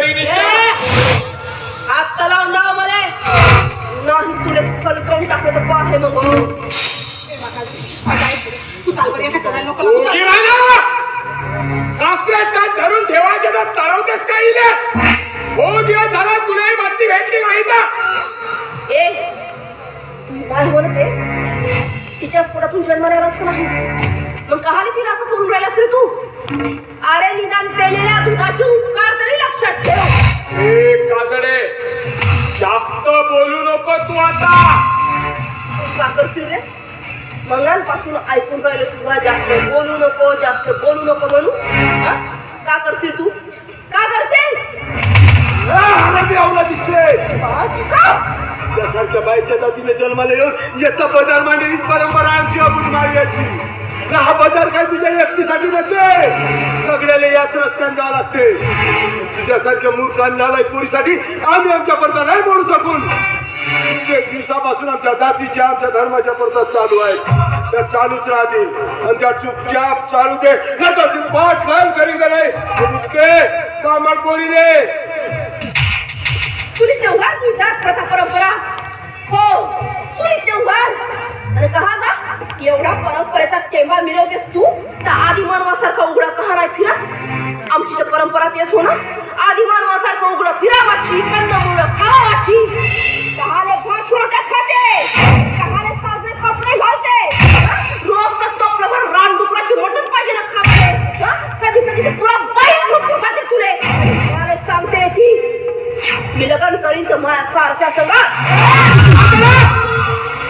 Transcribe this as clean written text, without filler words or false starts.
करीन हात लावून जावं मला नाही तुला करून टाकलं तर पाहे मग तू चाल बरं, याच्या करायला नको हो, लागू, चाल. धरून ठेवायचे तर चढवतेस का इले? हो दिवस झाला तुलाही बातमी भेटली नाही का? ए तू काय म्हणत आहे तिच्याच पोटातून जन्माला असं नाही मग कहाणी तिला असं करून राहिलास रे तू अरे निदान पेलेल्या दुधाचे उपकार तरी लक्षात ठेव ए काजडे जास्त बोलू नको तू आता का करशील रे मंगांपासून ऐकून राहिलं तुझा जास्त बोलू नको म्हणू हा? का करशील तू का करशील त्यासारख्या बाईच्या जातीने जन्माला येऊन याचा बाजार मांडली परंपरा आमची अबुल माळ्याची. हा बाजार काय तुझ्या एकटीसाठी नसेल, सगळ्याला याच रस्त्याने जावं लागते. तुझ्यासारख्या मूर्ख आणि नालायक पोरीसाठी आम्ही आमच्या परता नाही मोडू शकून. कित्येक दिवसापासून आमच्या जातीच्या आमच्या धर्माच्या परता चालू आहेत, त्या चालूच राहतील आणि त्या चुपचाप चालू दे. पाठ लाल करी का नाही सामान पोरी रे. तुझी तेव्हार तुझी जात प्रथा परंपरा हो तुझी तेव्हार आणि कहा का एवढा परंपरेचा तेंबा मिरवतेस तू तर आधी मानवासारखा उघडा कहा नाही फिरस आमची तर परंपरा तेच हो ना आधी मानवासारखा उघडा फिरावाची कंदमुळं खावाची कहाले भात खाते